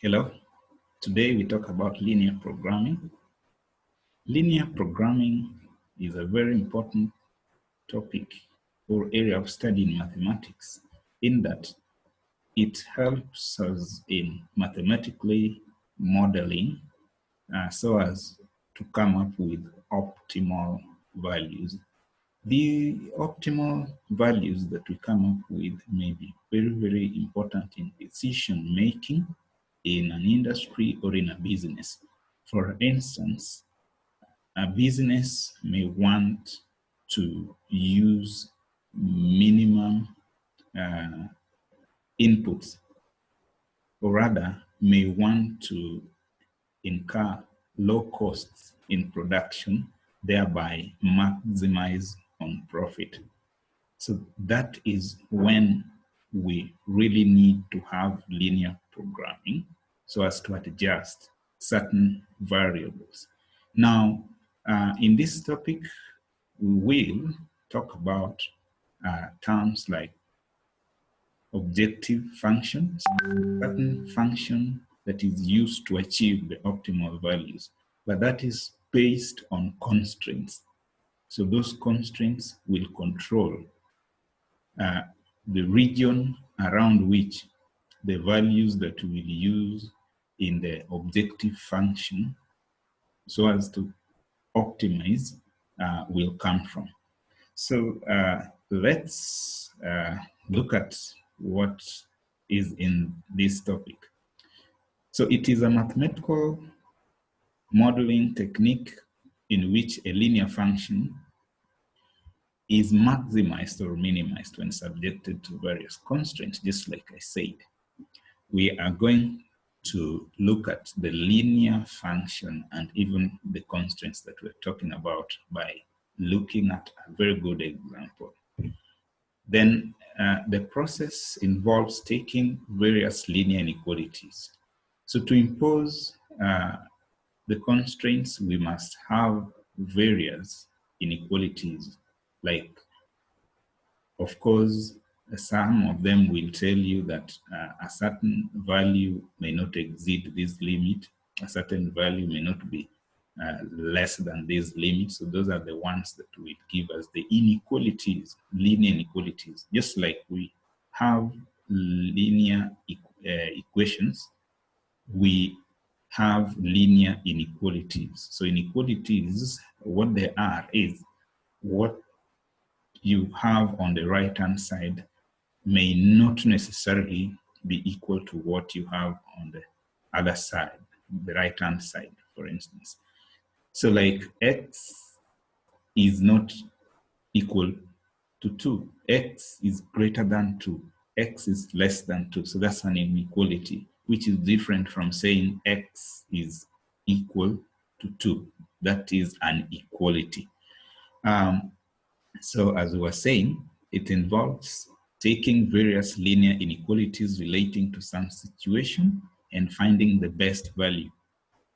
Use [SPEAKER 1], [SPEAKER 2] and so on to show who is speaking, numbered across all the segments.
[SPEAKER 1] Hello, today we talk about linear programming. Linear programming is a very important topic or area of study in mathematics in that it helps us in mathematically modeling so as to come up with optimal values. The optimal values that we come up with may be very, very important in decision making in an industry or in a business. For instance, a business may want to use minimum inputs, or rather may want to incur low costs in production, thereby maximize on profit. So that is when we really need to have linear programming so as to adjust certain variables. Now, in this topic, we will talk about terms like objective functions, certain function that is used to achieve the optimal values, but that is based on constraints. So those constraints will control the region around which the values that we will use in the objective function so as to optimize will come from. So let's look at what is in this topic. So it is a mathematical modeling technique in which a linear function is maximized or minimized when subjected to various constraints, just like I said. We are going to look at the linear function and even the constraints that we're talking about by looking at a very good example. Then the process involves taking various linear inequalities. So to impose the constraints, we must have various inequalities. Like, of course, some of them will tell you that a certain value may not exceed this limit, a certain value may not be less than this limit. So those are the ones that will give us the inequalities, linear inequalities. Just like we have linear equations, we have linear inequalities. So inequalities, what they are is what you have on the right-hand side may not necessarily be equal to what you have on the other side, the right-hand side, for instance. So like x is not equal to 2. X is greater than 2. X is less than 2. So that's an inequality, which is different from saying x is equal to 2. That is an equality. So as we were saying, it involves taking various linear inequalities relating to some situation and finding the best value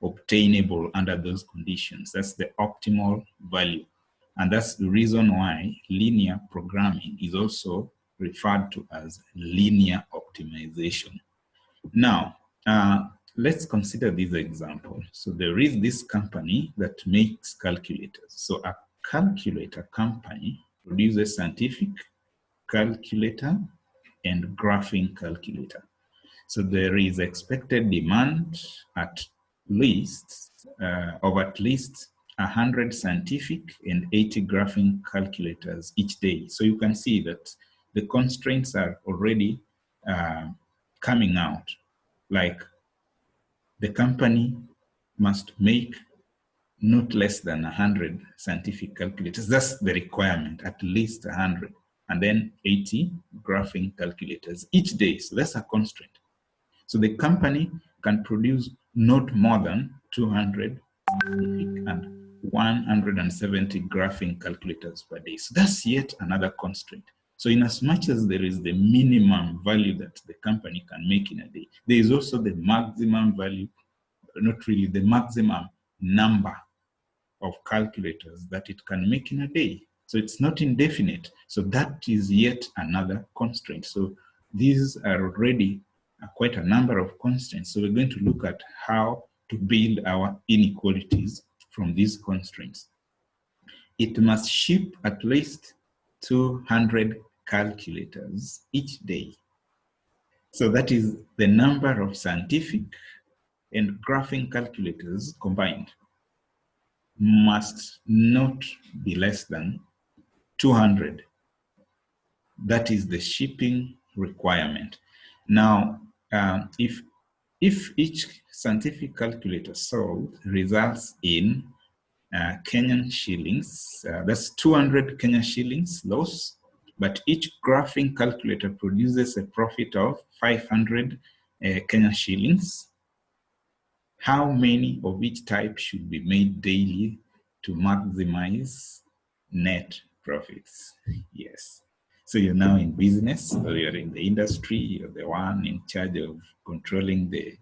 [SPEAKER 1] obtainable under those conditions. That's the optimal value. And that's the reason why linear programming is also referred to as linear optimization. Now, let's consider this example. So there is this company that makes calculators. So a calculator company produces scientific calculator and graphing calculator. So there is expected demand at least of at least 100 scientific and 80 graphing calculators each day. So you can see that the constraints are already coming out. Like the company must make not less than 100 scientific calculators. That's the requirement, at least 100. And then 80 graphing calculators each day. So that's a constraint. So the company can produce not more than 200 and 170 graphing calculators per day. So that's yet another constraint. So in as much as there is the minimum value that the company can make in a day, there is also the maximum value, not really, the maximum number of calculators that it can make in a day. So it's not indefinite. So that is yet another constraint. So these are already quite a number of constraints. So we're going to look at how to build our inequalities from these constraints. It must ship at least 200 calculators each day. So that is the number of scientific and graphing calculators combined must not be less than 200. That is the shipping requirement. Now, if each scientific calculator sold results in Kenyan shillings, that's 200 Kenyan shillings loss, but each graphing calculator produces a profit of 500 Kenyan shillings. How many of each type should be made daily to maximize net profits? Yes. So you're now in business, or you're in the industry, you're the one in charge of controlling the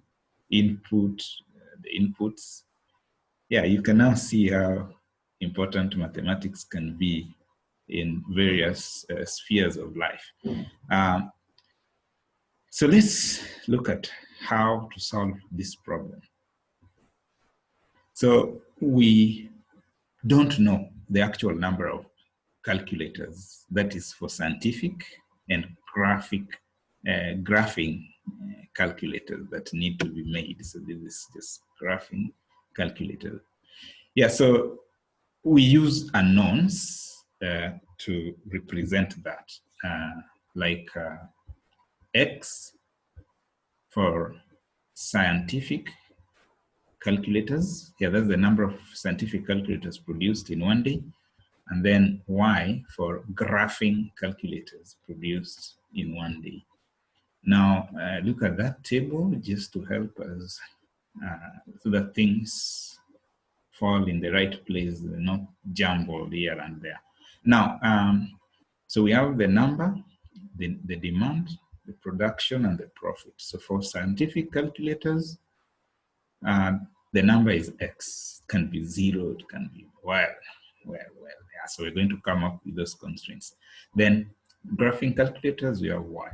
[SPEAKER 1] inputs. Yeah, you can now see how important mathematics can be in various spheres of life. So let's look at how to solve this problem. So we don't know the actual number of calculators that is for scientific and graphing calculators that need to be made. So this is just graphing calculator. Yeah, so we use unknowns to represent that, like X for scientific calculators. Yeah, that's the number of scientific calculators produced in one day. And then Y for graphing calculators produced in one day. Now, look at that table just to help us so that things fall in the right place, not jumbled here and there. Now, so we have the number, the demand, the production, and the profit. So for scientific calculators, the number is X. It can be 0, it can be well. Yeah, so we're going to come up with those constraints. Then graphing calculators, we have Y.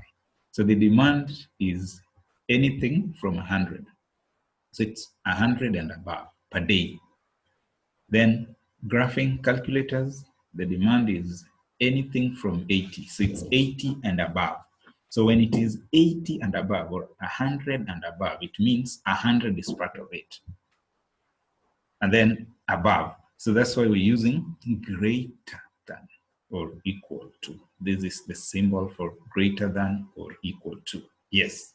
[SPEAKER 1] So the demand is anything from 100. So it's 100 and above per day. Then graphing calculators, the demand is anything from 80. So it's 80 and above. So when it is 80 and above or 100 and above, it means 100 is part of it. And then above. So that's why we're using greater than or equal to. This is the symbol for greater than or equal to. Yes.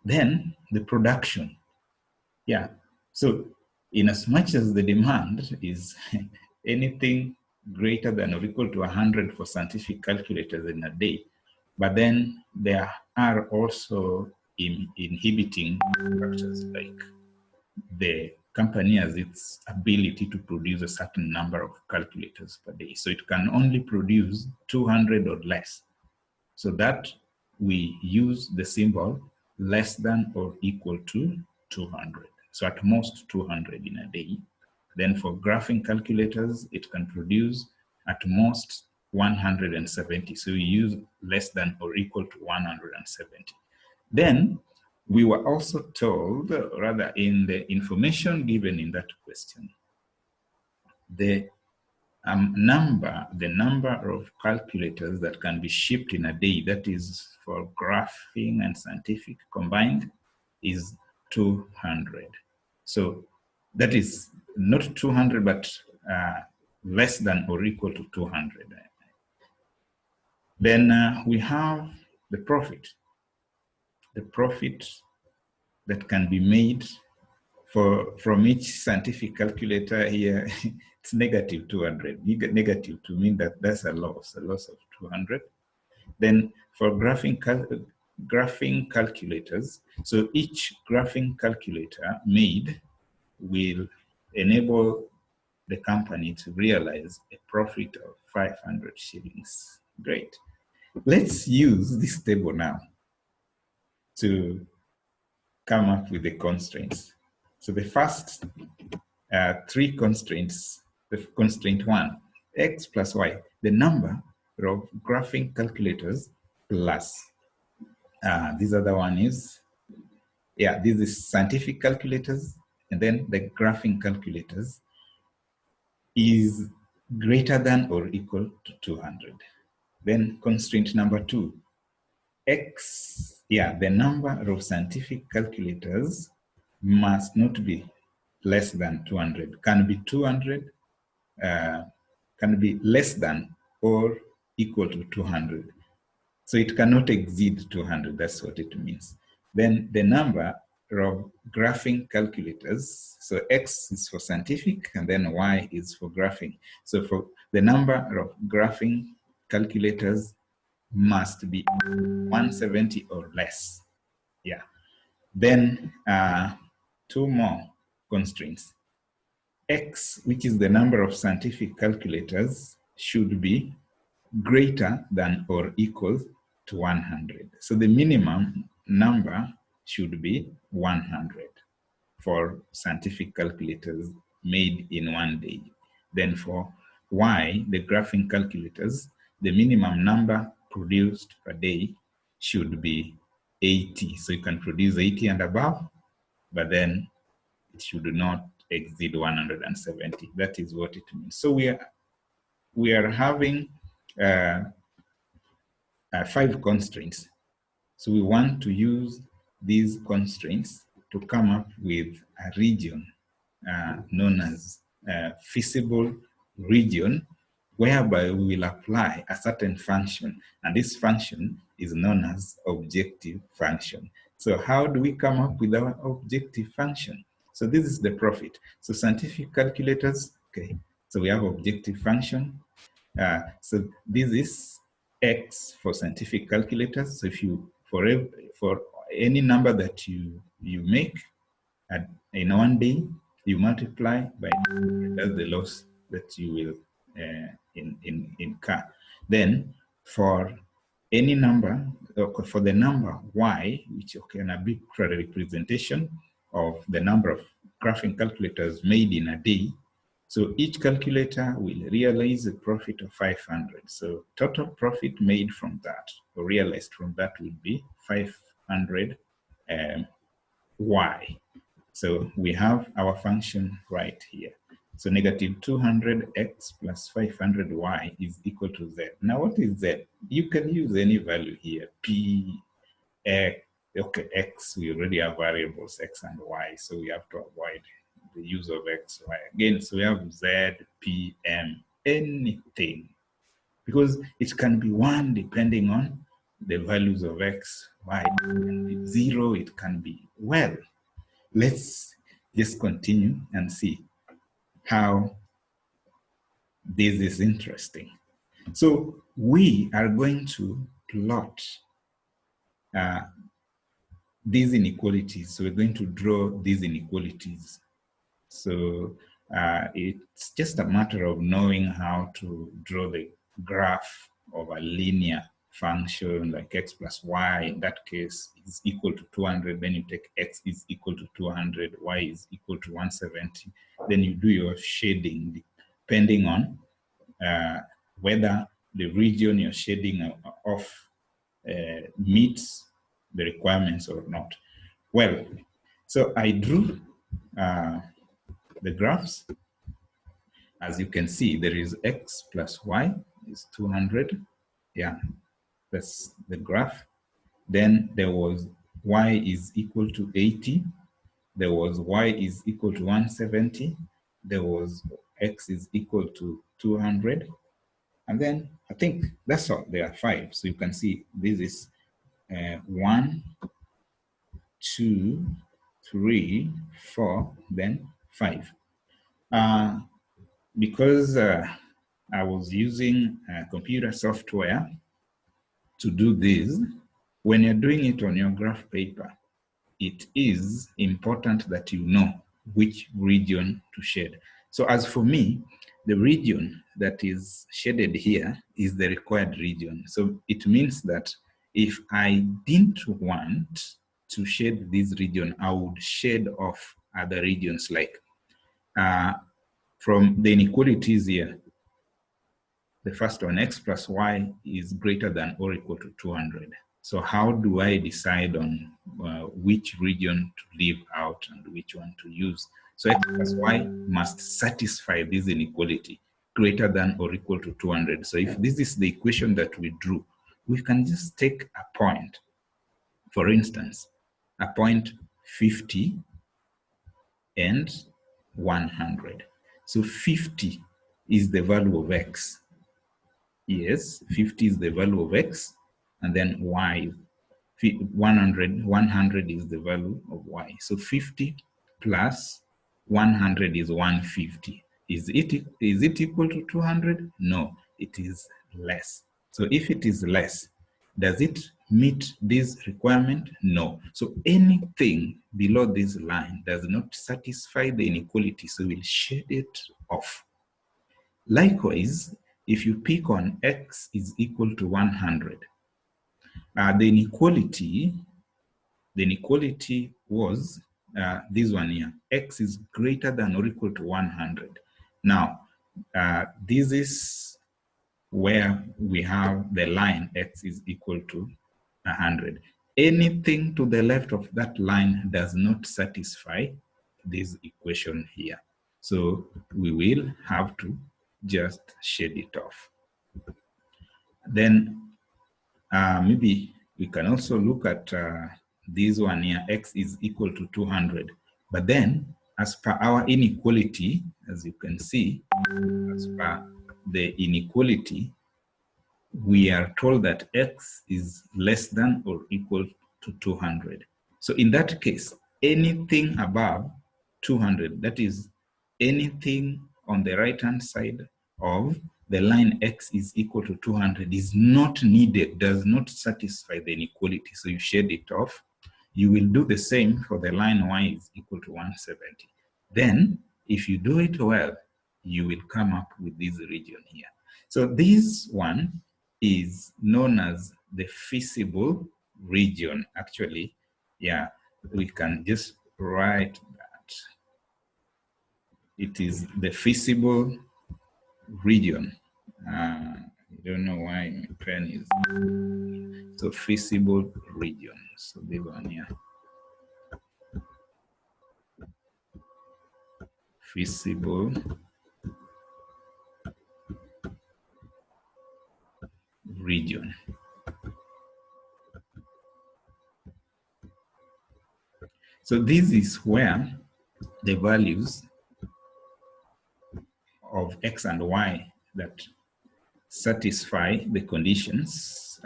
[SPEAKER 1] Then the production. Yeah. So in as much as the demand is anything greater than or equal to 100 for scientific calculators in a day, but then there are also inhibiting factors, like the company has its ability to produce a certain number of calculators per day. So it can only produce 200 or less. So that we use the symbol less than or equal to 200. So at most 200 in a day. Then for graphing calculators, it can produce at most 170. So we use less than or equal to 170. Then we were also told, rather in the information given in that question, the number of calculators that can be shipped in a day, that is for graphing and scientific combined, is 200. So that is not 200, but less than or equal to 200. Then we have the profit. The profit that can be made from each scientific calculator here, it's negative 200. You get negative to mean that that's a loss of 200. Then for graphing calculators, so each graphing calculator made will enable the company to realize a profit of 500 shillings. Great. Let's use this table now to come up with the constraints. So the first three constraints, the constraint 1, X plus Y, the number of graphing calculators plus this other one is Yeah, this is scientific calculators, and then the graphing calculators is greater than or equal to 200. Then constraint number 2, X, yeah, the number of scientific calculators must not be less than 200, can be 200, can be less than or equal to 200. So it cannot exceed 200, that's what it means. Then the number of graphing calculators, so X is for scientific and then Y is for graphing. So for the number of graphing calculators must be 170 or less. Yeah. Then 2 more constraints. X, which is the number of scientific calculators, should be greater than or equal to 100. So the minimum number should be 100 for scientific calculators made in one day. Then for Y, the graphing calculators, the minimum number produced per day should be 80. So you can produce 80 and above, but then it should not exceed 170. That is what it means. So we are having 5 constraints. So we want to use these constraints to come up with a region known as feasible region, whereby we will apply a certain function, and this function is known as objective function. So how do we come up with our objective function? So this is the profit. So scientific calculators, okay, so we have objective function. So this is X for scientific calculators. So if you, for any number that you make in one day, you multiply by that's the loss that you will incur. Then for any number, for the number Y, which can be a representation of the number of graphing calculators made in a day. So each calculator will realize a profit of 500. So total profit made from that, or realized from that, will be 500 Y. So we have our function right here. So negative 200x plus 500y is equal to z. Now what is z? You can use any value here. P, x, okay, x, we already have variables x and y, so we have to avoid the use of x, y. Again, so we have z, p, m, anything. Because it can be 1 depending on the values of x, y. It can be 0, it can be, well, let's just continue and see how this is interesting. So we are going to plot these inequalities. So we're going to draw these inequalities. So it's just a matter of knowing how to draw the graph of a linear function like x plus y. In that case, is equal to 200. Then you take x is equal to 200, y is equal to 170. Then you do your shading depending on whether the region you're shading off meets the requirements or not. Well, so I drew the graphs. As you can see, there is x plus y is 200. Yeah, that's the graph. Then there was y is equal to 80. There was y is equal to 170. There was x is equal to 200. And then I think that's all. There are 5. So you can see this is 1, 2, 3, 4, then 5. Because I was using computer software to do this, when you're doing it on your graph paper, it is important that you know which region to shade. So as for me, the region that is shaded here is the required region. So it means that if I didn't want to shade this region, I would shade off other regions, like from the inequalities here. The first one, x plus y is greater than or equal to 200. So how do I decide on which region to leave out and which one to use? So x plus y must satisfy this inequality, greater than or equal to 200. So if this is the equation that we drew, we can just take a point. For instance, a point 50 and 100. So 50 is the value of x. Yes, 50 is the value of x, and then y, 100 is the value of y. So 50 plus 100 is 150. Is it equal to 200? No, it is less. So if it is less, does it meet this requirement? No. So anything below this line does not satisfy the inequality, so we'll shade it off. Likewise, if you pick on x is equal to 100, the inequality was this one here, x is greater than or equal to 100. Now, this is where we have the line x is equal to 100. Anything to the left of that line does not satisfy this equation here. So we will have to just shade it off. Then maybe we can also look at this one here, x is equal to 200. But then, as per our inequality, as you can see, as per the inequality, we are told that x is less than or equal to 200. So in that case, anything above 200, that is anything on the right-hand side of the line x is equal to 200 is not needed, does not satisfy the inequality. So you shade it off. You will do the same for the line y is equal to 170. Then, if you do it well, you will come up with this region here. So this one is known as the feasible region. Actually, yeah, we can just write that. It is the feasible region. I don't know why my pen is so feasible region. So this one here. Feasible region. So this is where the values of x and y that satisfy the conditions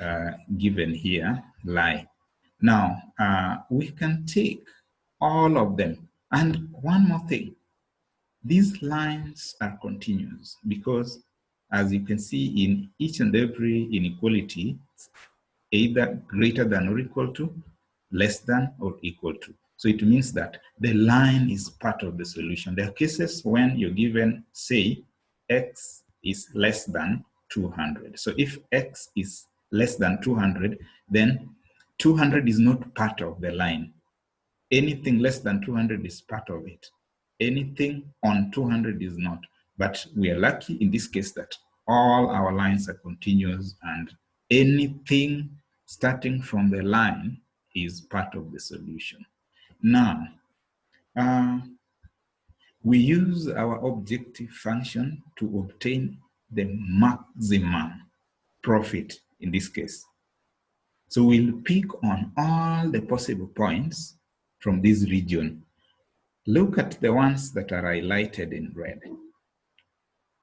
[SPEAKER 1] given here lie. Now, we can take all of them. And one more thing, these lines are continuous because, as you can see, in each and every inequality, either greater than or equal to, less than or equal to. So it means that the line is part of the solution. There are cases when you're given, say, x is less than 200. So if x is less than 200, then 200 is not part of the line. Anything less than 200 is part of it. Anything on 200 is not. But we are lucky in this case that all our lines are continuous, and anything starting from the line is part of the solution. Now, we use our objective function to obtain the maximum profit in this case. So we'll pick on all the possible points from this region. Look at the ones that are highlighted in red.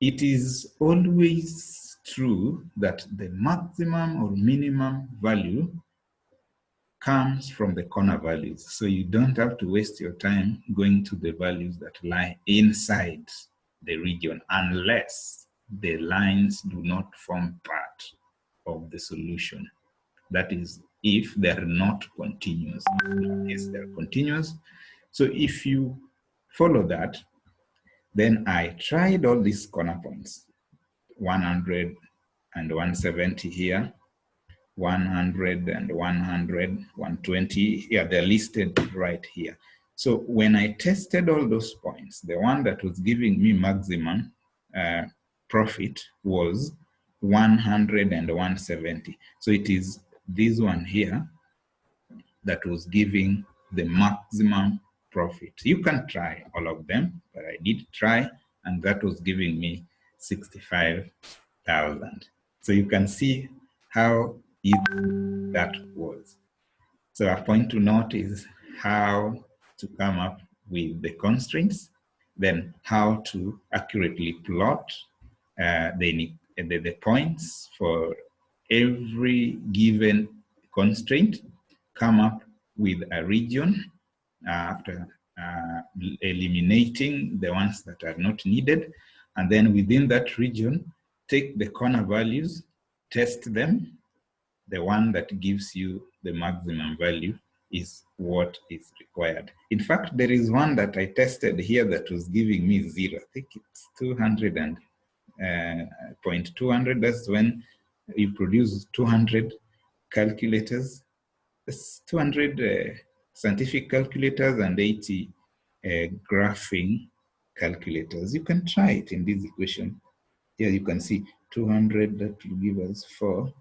[SPEAKER 1] It is always true that the maximum or minimum value comes from the corner values. So you don't have to waste your time going to the values that lie inside the region unless the lines do not form part of the solution. That is, if they're not continuous. Yes, they're continuous. So if you follow that, then I tried all these corner points, 100 and 170 here, 100 and 100, 120 here, they're listed right here. So when I tested all those points, the one that was giving me maximum profit was 100 and 170. So it is this one here that was giving the maximum profit. You can try all of them, but I did try, and that was giving me 65,000. So you can see how easy that was. So a point to note is how to come up with the constraints, then how to accurately plot the points for every given constraint, come up with a region after eliminating the ones that are not needed, and then within that region, take the corner values, test them. The one that gives you the maximum value is what is required. In fact, there is one that I tested here that was giving me 0. I think it's 200 and 0.200. That's when you produce 200 calculators. It's 200 scientific calculators and 80 graphing calculators. You can try it in this equation. Here you can see 200, that will give us 4.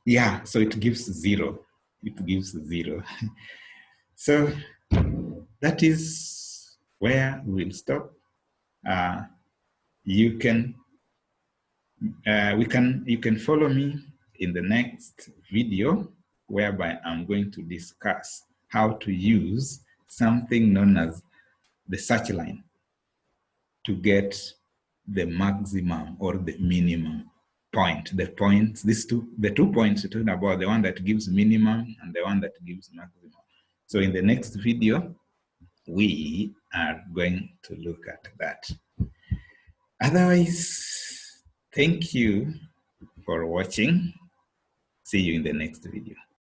[SPEAKER 1] Yeah, so it gives 0. It gives 0. So that is where we'll stop. You can follow me in the next video, whereby I'm going to discuss how to use something known as the search line to get the maximum or the minimum point. The points, the 2 points we're talking about, the one that gives minimum and the one that gives maximum. So in the next video, we are going to look at that. Otherwise, thank you for watching. See you in the next video.